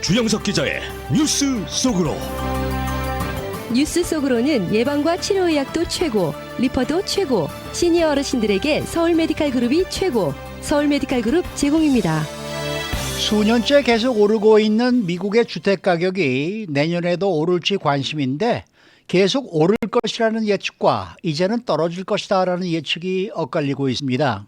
주영석 기자의 뉴스 속으로. 뉴스 속으로는 예방과 치료의학도 최고, 리퍼도 최고, 시니어 어르신들에게 서울 메디칼 그룹이 최고, 서울 메디칼 그룹 제공입니다. 수년째 계속 오르고 있는 미국의 주택 가격이 내년에도 오를지 관심인데 계속 오를 것이라는 예측과 이제는 떨어질 것이다라는 예측이 엇갈리고 있습니다.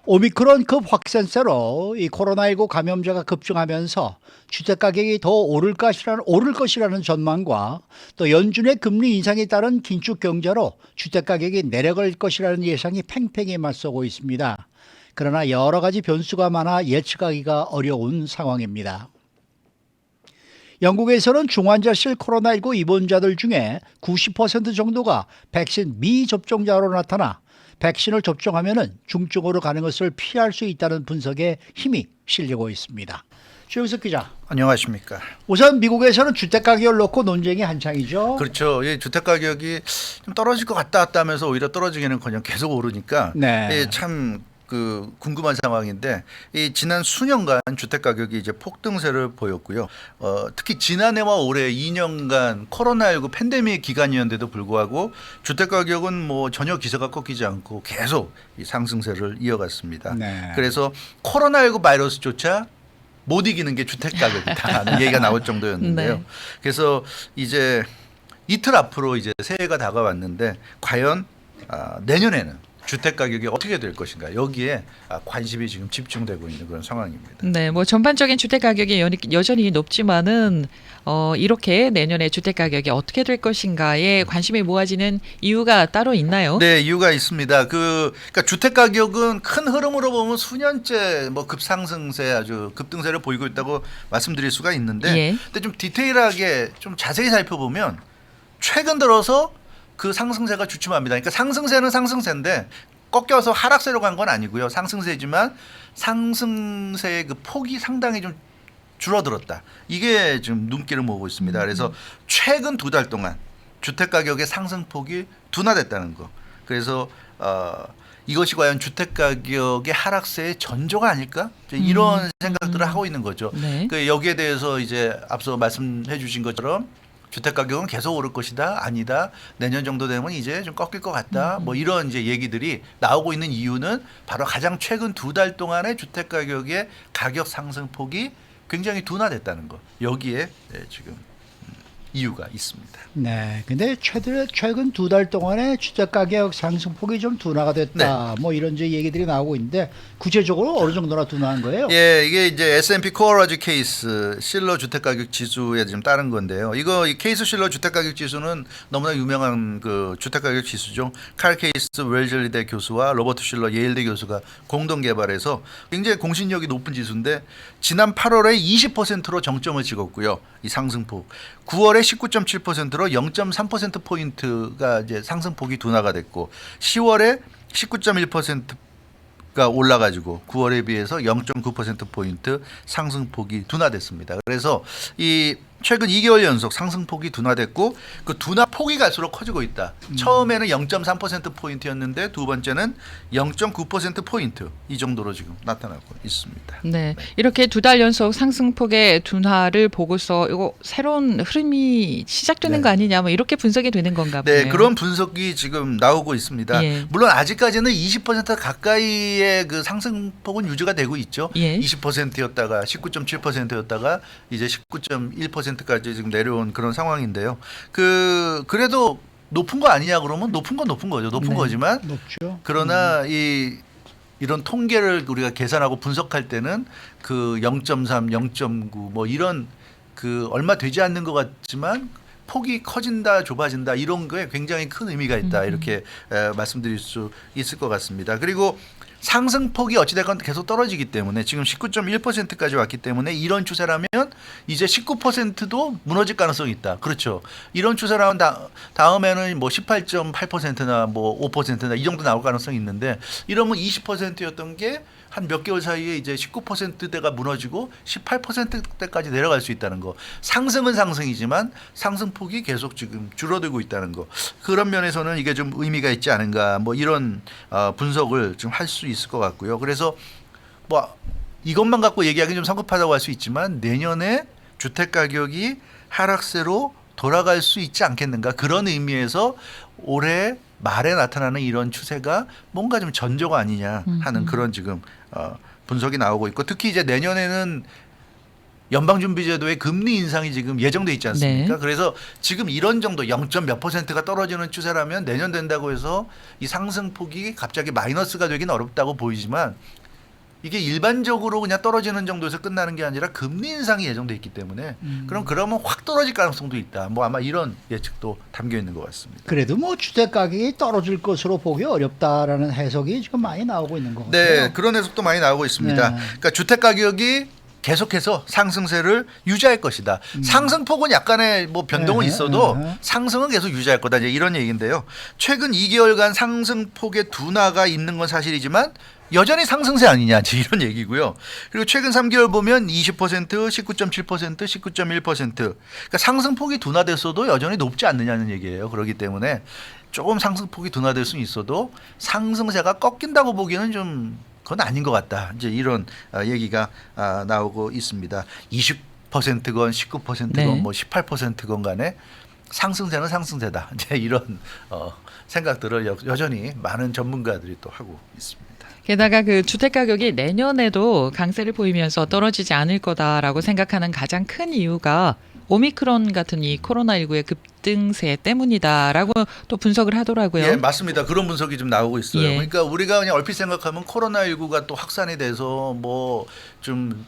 오미크론급 확산세로 이 코로나19 감염자가 급증하면서 주택 가격이 더 오를 것이라는 전망과 또 연준의 금리 인상에 따른 긴축 경제로 주택 가격이 내려갈 것이라는 예상이 팽팽히 맞서고 있습니다. 그러나 여러 가지 변수가 많아 예측하기가 어려운 상황입니다. 영국에서는 중환자실 코로나19 입원자들 중에 90% 정도가 백신 미접종자로 나타나 백신을 접종하면 중증으로 가는 것을 피할 수 있다는 분석에 힘이 실리고 있습니다. 최우석 기자. 안녕하십니까. 우선 미국에서는 주택 가격을 놓고 논쟁이 한창이죠. 그렇죠. 이 주택 가격이 좀 떨어질 것 같다 하면서 오히려 떨어지기는커녕 계속 오르니까 네. 참 궁금한 상황인데 이 지난 수년간 주택 가격이 이제 폭등세를 보였고요. 특히 지난해와 올해 2년간 코로나19 팬데믹 기간이었는데도 불구하고 주택 가격은 뭐 전혀 기세가 꺾이지 않고 계속 이 상승세를 이어갔습니다. 네. 그래서 코로나19 바이러스조차 못 이기는 게 주택 가격이다라는 얘기가 나올 정도였는데요. 네. 그래서 이제 이틀 앞으로 이제 새해가 다가왔는데 과연 내년에는 주택 가격이 어떻게 될 것인가 여기에 관심이 지금 집중되고 있는 그런 상황입니다. 네, 뭐 전반적인 주택 가격이 여전히 높지만은 이렇게 내년에 주택 가격이 어떻게 될 것인가에 관심이 모아지는 이유가 따로 있나요? 네, 이유가 있습니다. 그러니까 주택 가격은 큰 흐름으로 보면 수년째 뭐 급상승세 아주 급등세를 보이고 있다고 말씀드릴 수가 있는데, 예. 근데 좀 디테일하게 좀 자세히 살펴보면 최근 들어서 그 상승세가 주춤합니다. 그러니까 상승세는 상승세인데 꺾여서 하락세로 간 건 아니고요. 상승세지만 상승세의 그 폭이 상당히 좀 줄어들었다. 이게 지금 눈길을 모으고 있습니다. 그래서 최근 2달 동안 주택 가격의 상승폭이 둔화됐다는 거. 그래서 이것이 과연 주택 가격의 하락세의 전조가 아닐까? 이런 생각들을 하고 있는 거죠. 네. 그 여기에 대해서 이제 앞서 말씀해 주신 것처럼 주택 가격은 계속 오를 것이다. 아니다. 내년 정도 되면 이제 좀 꺾일 것 같다. 뭐 이런 이제 얘기들이 나오고 있는 이유는 바로 가장 최근 2달 동안의 주택 가격의 가격 상승폭이 굉장히 둔화됐다는 거. 여기에 지금 이유가 있습니다. 네, 근데 최근 2달 동안에 주택 가격 상승폭이 좀 둔화가 됐다. 뭐 이런 이제 얘기들이 나오고 있는데 구체적으로 어느 정도나 둔화한 거예요? 예, 이게 이제 S&P 코어라지 케이스 실러 주택 가격 지수에 좀 따른 건데요. 이 케이스 실러 주택 가격 지수는 너무나 유명한 그 주택 가격 지수죠. 칼 케이스 웰즐리대 교수와 로버트 실러 예일대 교수가 공동 개발해서 굉장히 공신력이 높은 지수인데 지난 8월에 20%로 정점을 찍었고요. 이 상승폭. 9월에 19.7%로 0.3% 포인트가 이제 상승폭이 둔화가 됐고 10월에 19.1%가 올라가지고 9월에 비해서 0.9% 포인트 상승폭이 둔화됐습니다. 그래서 이 최근 2개월 연속 상승폭이 둔화됐고 그 둔화폭이 갈수록 커지고 있다. 처음에는 0.3% 포인트였는데 두 번째는 0.9% 포인트 이 정도로 지금 나타나고 있습니다. 네, 이렇게 2달 연속 상승폭의 둔화를 보고서 이거 새로운 흐름이 시작되는 네. 거 아니냐, 뭐 이렇게 분석이 되는 건가 보네요. 네, 그런 분석이 지금 나오고 있습니다. 예. 물론 아직까지는 20% 가까이의 그 상승폭은 유지가 되고 있죠. 예. 20%였다가 19.7%였다가 이제 19.1%까지 지금 내려온 그런 상황인데요. 그래도 높은 거 아니냐 그러면 높은 건 높은 거죠. 높은 네. 거지만 높죠. 그러나 이런 통계를 우리가 계산하고 분석할 때는 그 0.3, 0.9 뭐 이런 그 얼마 되지 않는 것 같지만 폭이 커진다, 좁아진다 이런 거에 굉장히 큰 의미가 있다 이렇게 말씀드릴 수 있을 것 같습니다. 그리고 상승폭이 어찌됐건 계속 떨어지기 때문에 지금 19.1%까지 왔기 때문에 이런 추세라면 이제 19%도 무너질 가능성이 있다. 그렇죠. 이런 추세라면 다음에는 뭐 18.8%나 뭐 5%나 이 정도 나올 가능성이 있는데 이러면 20%였던 게 한 몇 개월 사이에 이제 19%대가 무너지고 18%대까지 내려갈 수 있다는 거. 상승은 상승이지만 상승폭이 계속 지금 줄어들고 있다는 거. 그런 면에서는 이게 좀 의미가 있지 않은가 뭐 이런 분석을 좀 할 수 있을 것 같고요. 그래서 뭐 이것만 갖고 얘기하기 좀 성급하다고 할 수 있지만 내년에 주택 가격이 하락세로 돌아갈 수 있지 않겠는가 그런 의미에서 올해 말에 나타나는 이런 추세가 뭔가 좀 전조가 아니냐 하는 그런 지금 분석이 나오고 있고 특히 이제 내년에는 연방준비제도의 금리 인상이 지금 예정돼 있지 않습니까? 네. 그래서 지금 이런 정도 0.몇%가 떨어지는 추세라면 내년 된다고 해서 이 상승폭이 갑자기 마이너스가 되긴 어렵다고 보이지만 이게 일반적으로 그냥 떨어지는 정도에서 끝나는 게 아니라 금리 인상이 예정돼 있기 때문에 그러면 확 떨어질 가능성도 있다. 뭐 아마 이런 예측도 담겨 있는 것 같습니다. 그래도 뭐 주택 가격이 떨어질 것으로 보기 어렵다라는 해석이 지금 많이 나오고 있는 것 같아요. 네, 그런 해석도 많이 나오고 있습니다. 네. 그러니까 주택 가격이 계속해서 상승세를 유지할 것이다. 상승폭은 약간의 뭐 변동은 있어도 상승은 계속 유지할 거다. 이제 이런 얘기인데요. 최근 2개월간 상승폭의 둔화가 있는 건 사실이지만 여전히 상승세 아니냐 이제 이런 얘기고요. 그리고 최근 3개월 보면 20%, 19.7%, 19.1%. 그러니까 상승폭이 둔화됐어도 여전히 높지 않느냐는 얘기예요. 그렇기 때문에 조금 상승폭이 둔화될 수는 있어도 상승세가 꺾인다고 보기에는 좀 그건 아닌 것 같다. 이제 이런 얘기가 나오고 있습니다. 20%건 19%건 네. 뭐 18%건 간에 상승세는 상승세다. 이제 이런 생각들을 여전히 많은 전문가들이 또 하고 있습니다. 게다가 그 주택 가격이 내년에도 강세를 보이면서 떨어지지 않을 거다라고 생각하는 가장 큰 이유가 오미크론 같은 이 코로나19의 급등세 때문이다라고 또 분석을 하더라고요. 예, 맞습니다. 그런 분석이 좀 나오고 있어요. 예. 그러니까 우리가 그냥 얼핏 생각하면 코로나19가 또 확산이 돼서 뭐 좀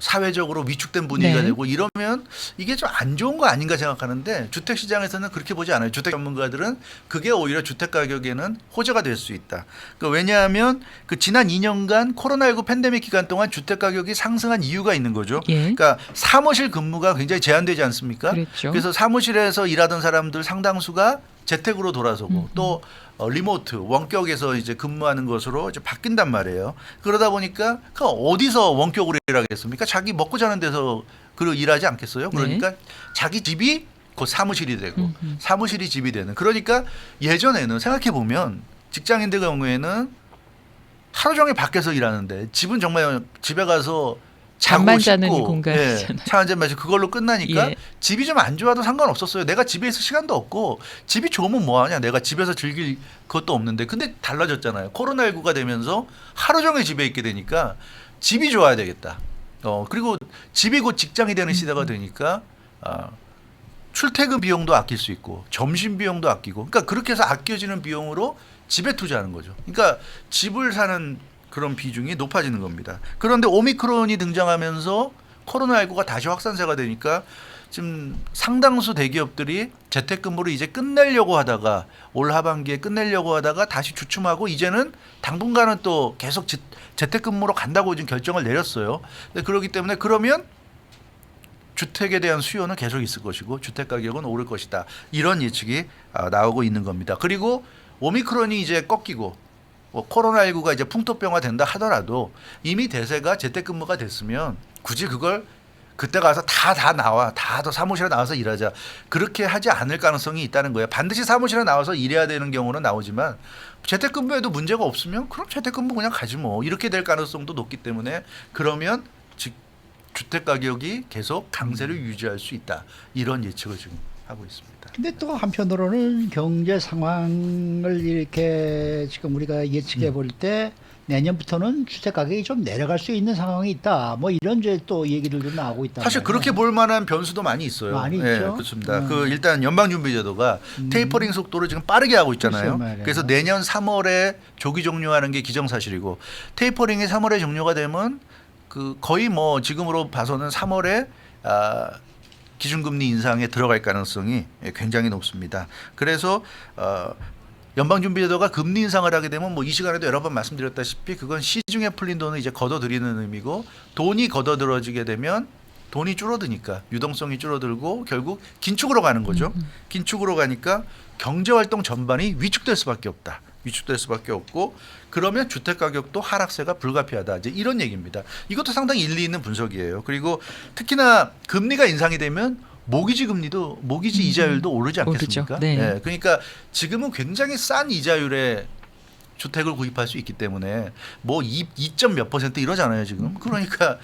사회적으로 위축된 분위기가 네. 되고 이러면 이게 좀 안 좋은 거 아닌가 생각하는데 주택 시장에서는 그렇게 보지 않아요. 주택 전문가들은 그게 오히려 주택 가격에는 호재가 될 수 있다. 그러니까 왜냐하면 그 지난 2년간 코로나19 팬데믹 기간 동안 주택 가격이 상승한 이유가 있는 거죠. 예. 그러니까 사무실 근무가 굉장히 제한되지 않습니까? 그랬죠. 그래서 사무실에서 일하던 사람들 상당수가 재택으로 돌아서고 또 리모트 원격에서 이제 근무하는 것으로 이제 바뀐단 말이에요. 그러다 보니까 그 어디서 원격으로 일하겠습니까? 자기 먹고 자는 데서 그 일하지 않겠어요? 그러니까 자기 집이 곧 사무실이 되고 사무실이 집이 되는. 그러니까 예전에는 생각해 보면 직장인들 경우에는 하루 종일 밖에서 일하는데 집은 정말 집에 가서 자고 잠만 자는 씻고 공간이잖아요. 차 한 잔 마시고 그걸로 끝나니까 예. 집이 좀 안 좋아도 상관없었어요. 내가 집에 있을 시간도 없고 집이 좋으면 뭐하냐. 내가 집에서 즐길 것도 없는데. 근데 달라졌잖아요. 코로나19가 되면서 하루 종일 집에 있게 되니까 집이 좋아야 되겠다. 그리고 집이 곧 직장이 되는 시대가 되니까 출퇴근 비용도 아낄 수 있고 점심 비용도 아끼고 그러니까 그렇게 해서 아껴지는 비용으로 집에 투자하는 거죠. 그러니까 집을 사는 그런 비중이 높아지는 겁니다. 그런데 오미크론이 등장하면서 코로나19가 다시 확산세가 되니까 지금 상당수 대기업들이 재택근무를 이제 끝내려고 하다가 올 하반기에 끝내려고 하다가 다시 주춤하고 이제는 당분간은 또 계속 재택근무로 간다고 지금 결정을 내렸어요. 그렇기 때문에 그러면 주택에 대한 수요는 계속 있을 것이고 주택 가격은 오를 것이다. 이런 예측이 나오고 있는 겁니다. 그리고 오미크론이 이제 꺾이고 코로나19가 이제 풍토병화 된다 하더라도 이미 대세가 재택근무가 됐으면 굳이 그걸 그때 가서 다 나와 다 사무실에 나와서 일하자 그렇게 하지 않을 가능성이 있다는 거예요. 반드시 사무실에 나와서 일해야 되는 경우는 나오지만 재택근무에도 문제가 없으면 그럼 재택근무 그냥 가지 뭐 이렇게 될 가능성도 높기 때문에 그러면 주택 가격이 계속 강세를 유지할 수 있다. 이런 예측을 지금 하고 있습니다. 근데 또 한편으로는 경제 상황을 이렇게 지금 우리가 예측해 볼 때 내년부터는 주택 가격이 좀 내려갈 수 있는 상황이 있다. 뭐 이런 이제 또 얘기들도 나오고 있다. 사실 그렇게 볼 만한 변수도 많이 있어요. 많이 네, 있죠. 그렇습니다. 그 일단 연방준비제도가 테이퍼링 속도를 지금 빠르게 하고 있잖아요. 글쎄요 말이에요. 그래서 내년 3월에 조기 종료하는 게 기정사실이고 테이퍼링이 3월에 종료가 되면 그 거의 뭐 지금으로 봐서는 3월에 기준금리 인상에 들어갈 가능성이 굉장히 높습니다. 그래서 연방준비제도가 금리 인상을 하게 되면 뭐 이 시간에도 여러 번 말씀드렸다시피 그건 시중에 풀린 돈을 이제 걷어들이는 의미고 돈이 걷어들어지게 되면 돈이 줄어드니까 유동성이 줄어들고 결국 긴축으로 가는 거죠. 긴축으로 가니까 경제활동 전반이 위축될 수밖에 없다. 위축될 수밖에 없고 그러면 주택 가격도 하락세가 불가피하다. 이제 이런 얘기입니다. 이것도 상당히 일리 있는 분석이에요. 그리고 특히나 금리가 인상이 되면 모기지 금리도 모기지 이자율도 오르지 않겠습니까? 오르죠. 네. 네. 그러니까 지금은 굉장히 싼 이자율에 주택을 구입할 수 있기 때문에 뭐 2점 몇 % 이러잖아요 지금. 그러니까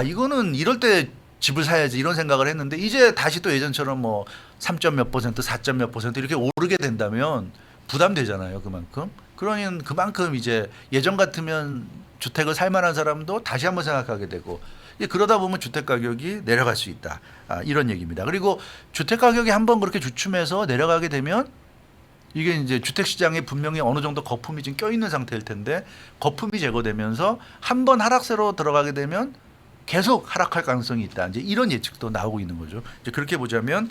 이거는 이럴 때 집을 사야지 이런 생각을 했는데 이제 다시 또 예전처럼 뭐 3점 몇 %, 4점 몇 % 이렇게 오르게 된다면 부담되잖아요. 그만큼. 그러니 그만큼 이제 예전 같으면 주택을 살 만한 사람도 다시 한번 생각하게 되고 이제 그러다 보면 주택 가격이 내려갈 수 있다. 이런 얘기입니다. 그리고 주택 가격이 한번 그렇게 주춤해서 내려가게 되면 이게 이제 주택 시장에 분명히 어느 정도 거품이 지금 껴있는 상태일 텐데 거품이 제거되면서 한번 하락세로 들어가게 되면 계속 하락할 가능성이 있다. 이제 이런 예측도 나오고 있는 거죠. 이제 그렇게 보자면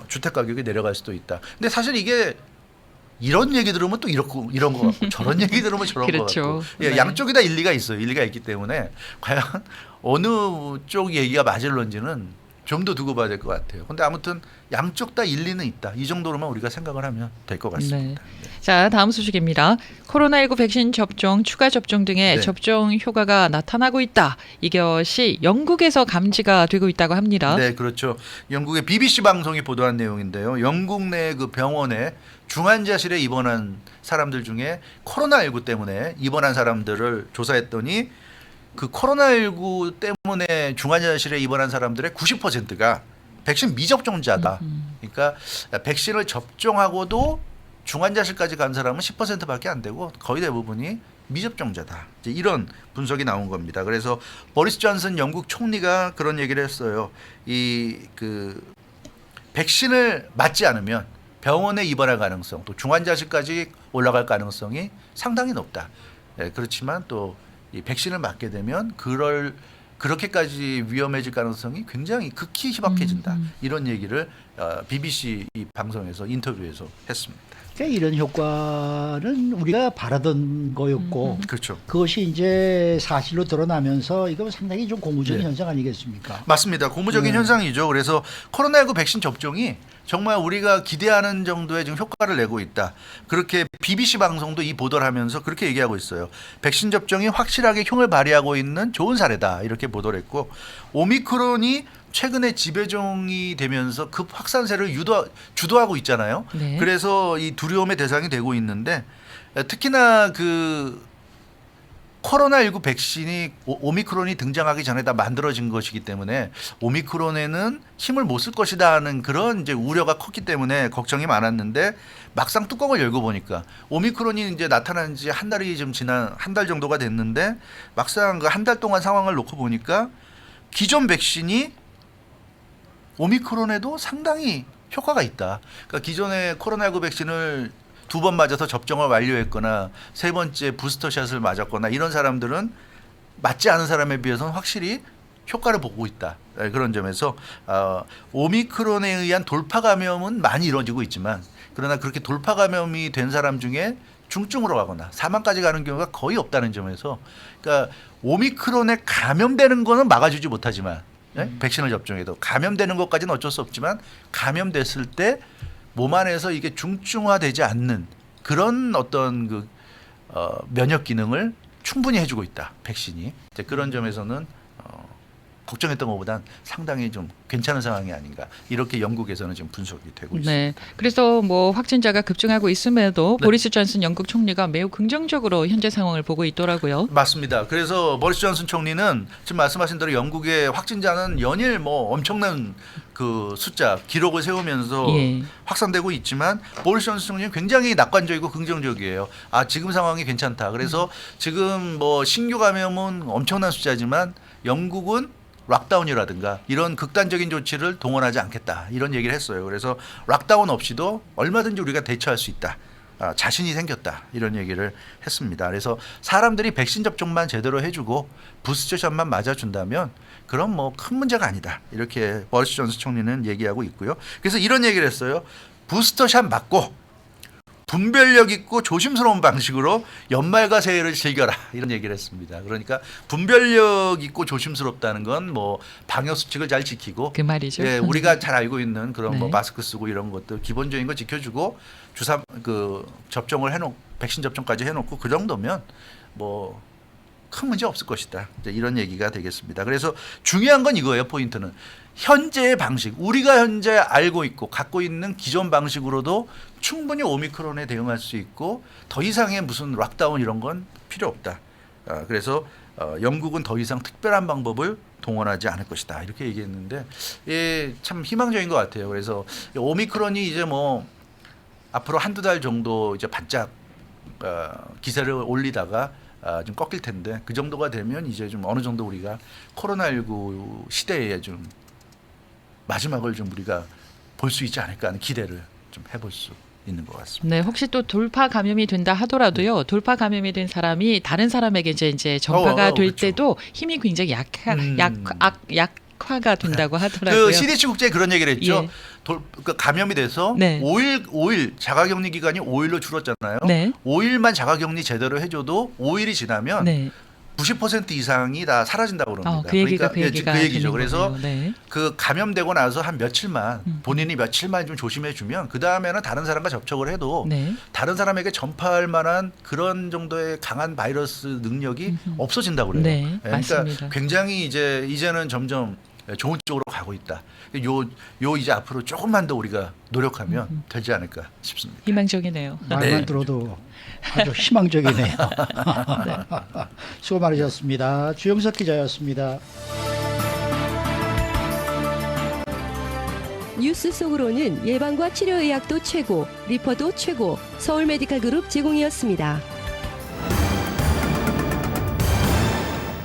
주택 가격이 내려갈 수도 있다. 근데 사실 이게 이런 얘기 들으면 또 이렇고 이런 거 같고 저런 얘기 들으면 저런 그렇죠. 거 같고 예, 네. 양쪽이 다 일리가 있어요. 일리가 있기 때문에 과연 어느 쪽 얘기가 맞을런지는 좀 더 두고 봐야 될 것 같아요. 근데 아무튼 양쪽 다 일리는 있다. 이 정도로만 우리가 생각을 하면 될 것 같습니다. 네. 자, 다음 소식입니다. 코로나19 백신 접종, 추가 접종 등의 네. 접종 효과가 나타나고 있다. 이것이 영국에서 감지가 되고 있다고 합니다. 네, 그렇죠. 영국의 BBC 방송이 보도한 내용인데요. 영국 내 그 병원에 중환자실에 입원한 사람들 중에 코로나19 때문에 입원한 사람들을 조사했더니 그 코로나19 때문에 중환자실에 입원한 사람들의 90%가 백신 미접종자다. 그러니까 백신을 접종하고도 중환자실까지 간 사람은 10%밖에 안 되고 거의 대부분이 미접종자다. 이제 이런 분석이 나온 겁니다. 그래서 보리스 존슨 영국 총리가 그런 얘기를 했어요. 이 그 백신을 맞지 않으면 병원에 입원할 가능성, 또 중환자실까지 올라갈 가능성이 상당히 높다. 예, 그렇지만 또 이 백신을 맞게 되면 그렇게까지 위험해질 가능성이 굉장히 극히 희박해진다. 이런 얘기를 BBC 이 방송에서 인터뷰에서 했습니다. 그러니까 이런 효과는 우리가 바라던 거였고 그렇죠. 그것이 이제 사실로 드러나면서 이거 상당히 좀 고무적인 네. 현상 아니겠습니까? 맞습니다. 고무적인 현상이죠. 그래서 코로나19 백신 접종이 정말 우리가 기대하는 정도의 지금 효과를 내고 있다. 그렇게 BBC 방송도 이 보도를 하면서 그렇게 얘기하고 있어요. 백신 접종이 확실하게 효능을 발휘하고 있는 좋은 사례다. 이렇게 보도를 했고 오미크론이 최근에 지배종이 되면서 급 확산세를 주도하고 있잖아요. 네. 그래서 이 두려움의 대상이 되고 있는데 특히나 그 코로나19 백신이 오미크론이 등장하기 전에 다 만들어진 것이기 때문에 오미크론에는 힘을 못 쓸 것이다 하는 그런 이제 우려가 컸기 때문에 걱정이 많았는데 막상 뚜껑을 열고 보니까 오미크론이 이제 나타난 지 한 달이 좀 지난 한 달 정도가 됐는데 막상 그 한 달 동안 상황을 놓고 보니까 기존 백신이 오미크론에도 상당히 효과가 있다. 그러니까 기존의 코로나19 백신을 2번 맞아서 접종을 완료했거나 3번째 부스터샷을 맞았거나 이런 사람들은 맞지 않은 사람에 비해서는 확실히 효과를 보고 있다. 그런 점에서 오미크론에 의한 돌파 감염은 많이 이루어지고 있지만 그러나 그렇게 돌파 감염이 된 사람 중에 중증으로 가거나 사망까지 가는 경우가 거의 없다는 점에서 그러니까 오미크론에 감염되는 거는 막아주지 못하지만 백신을 접종해도 감염되는 것까지는 어쩔 수 없지만 감염됐을 때 몸 안에서 이게 중증화되지 않는 그런 어떤 그 면역 기능을 충분히 해주고 있다. 백신이 이제 그런 점에서는 걱정했던 것보단 상당히 좀 괜찮은 상황이 아닌가 이렇게 영국에서는 지금 분석이 되고 있습니다. 네. 그래서 뭐 확진자가 급증하고 있음에도 네. 보리스 존슨 영국 총리가 매우 긍정적으로 현재 상황을 보고 있더라고요. 맞습니다. 그래서 보리스 존슨 총리는 지금 말씀하신 대로 영국의 확진자는 연일 뭐 엄청난 그 숫자 기록을 세우면서 예. 확산되고 있지만 보리스 존슨 총리는 굉장히 낙관적이고 긍정적이에요. 지금 상황이 괜찮다. 그래서 지금 뭐 신규 감염은 엄청난 숫자지만 영국은 락다운이라든가 이런 극단적인 조치를 동원하지 않겠다 이런 얘기를 했어요. 그래서 락다운 없이도 얼마든지 우리가 대처할 수 있다. 자신이 생겼다 이런 얘기를 했습니다. 그래서 사람들이 백신 접종만 제대로 해주고 부스터샷만 맞아준다면 그럼 뭐 큰 문제가 아니다 이렇게 보리스 존슨 총리는 얘기하고 있고요. 그래서 이런 얘기를 했어요. 부스터샷 맞고 분별력 있고 조심스러운 방식으로 연말과 새해를 즐겨라 이런 얘기를 했습니다. 그러니까 분별력 있고 조심스럽다는 건 뭐 방역 수칙을 잘 지키고 그 말이죠. 예, 우리가 잘 알고 있는 그런 뭐 네. 마스크 쓰고 이런 것들 기본적인 거 지켜주고 주사 그 접종을 해놓고 백신 접종까지 해놓고 그 정도면 뭐 큰 문제 없을 것이다. 이제 이런 얘기가 되겠습니다. 그래서 중요한 건 이거예요. 포인트는 현재의 방식, 우리가 현재 알고 있고 갖고 있는 기존 방식으로도 충분히 오미크론에 대응할 수 있고 더 이상의 무슨 락다운 이런 건 필요 없다. 그래서 영국은 더 이상 특별한 방법을 동원하지 않을 것이다 이렇게 얘기했는데 예, 참 희망적인 것 같아요. 그래서 오미크론이 이제 뭐 앞으로 한두 달 정도 이제 반짝 기세를 올리다가 좀 꺾일 텐데 그 정도가 되면 이제 좀 어느 정도 우리가 코로나19 시대에 좀 마지막을 좀 우리가 볼 수 있지 않을까 하는 기대를 좀 해볼 수 있는 것 같습니다. 네, 혹시 또 돌파 감염이 된다 하더라도요. 돌파 감염이 된 사람이 다른 사람에게 이제 전파가 될 그렇죠. 때도 힘이 굉장히 약화가 된다고 하더라고요. 그 CDC 국제에 그런 얘기를 했죠. 예. 그 감염이 돼서 네. 5일 자가격리 기간이 5일로 줄었잖아요. 네. 5일만 자가격리 제대로 해줘도 5일이 지나면 네. 90% 이상이 다 사라진다고 그럽니다. 그 얘기가 그러니까 그 얘기죠. 되는 그래서 거네요. 네. 그 감염되고 나서 한 며칠만 본인이 며칠만 좀 조심해 주면 그 다음에는 다른 사람과 접촉을 해도 네. 다른 사람에게 전파할 만한 그런 정도의 강한 바이러스 능력이 없어진다고 그래요. 네, 그러니까 맞습니다. 굉장히 이제는 점점 좋은 쪽으로 가고 있다. 요 이제 앞으로 조금만 더 우리가 노력하면 되지 않을까 싶습니다. 희망적이네요. 말만 네. 들어도 아주 희망적이네요. 수고 많으셨습니다. 주영석 기자였습니다. 뉴스 속으로는 예방과 치료의학도 최고, 리퍼도 최고, 서울 메디칼 그룹 제공이었습니다.